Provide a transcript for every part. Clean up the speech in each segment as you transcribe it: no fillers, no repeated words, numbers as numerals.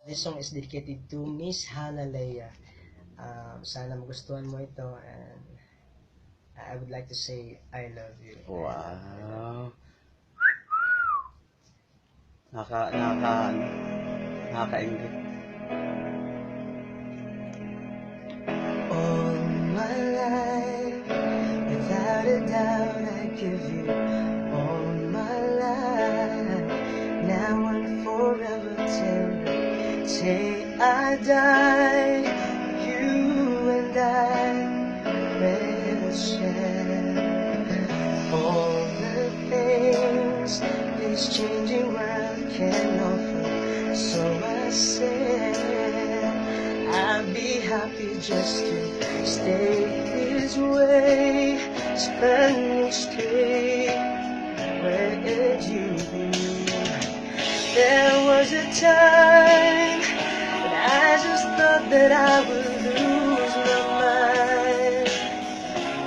This song is dedicated to Miss Hannah Leia. Sana magustuhan mo ito, and I would like to say I love you. Wow. Nakaka-enjoy. All my life, without a doubt, I give you all my life. Now and forever till I die, you and I will share all the things this changing world can offer. So I said I'd be happy just to stay this way, spend each day where you be. There was a time when I just thought that I would lose my mind.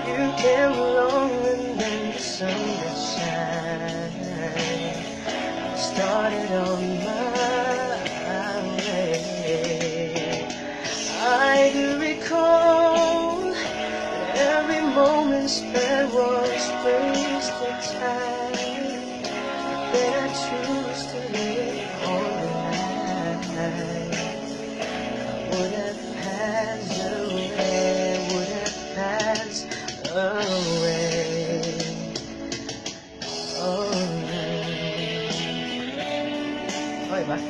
You came along and then the sun would shine. I started on my way. I do recall that every moment spent was wasted time. Then I choose to live all the life. Would have passed away, would have passed away. Oh, okay ba?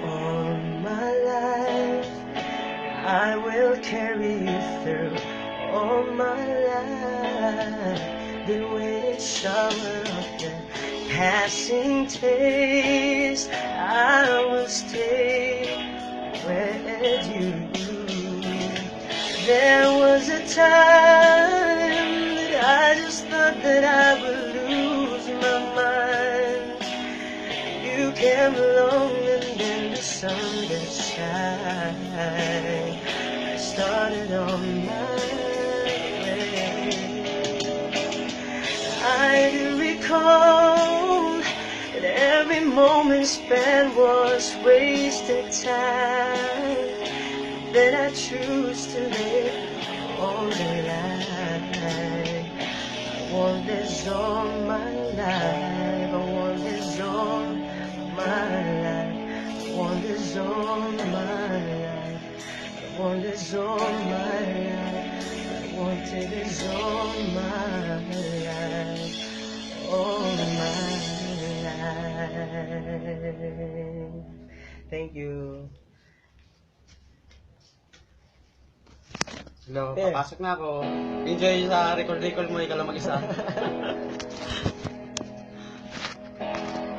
All my life I will carry you through. All my life the way shower of the passing taste, I will stay where you. There was a time that I just thought that I would lose my mind. You came along and then the sun would shine. I started on my way. I do recall that every moment spent was wasted time. Then I choose to live all the life. I want this all my life. I want this all my life. I want this all my life. I want this all my life. I want this all my life. All my life. Thank you. Hello, There. papasok na ako. Enjoy sa record-record mo, ikaw lang mag-isa.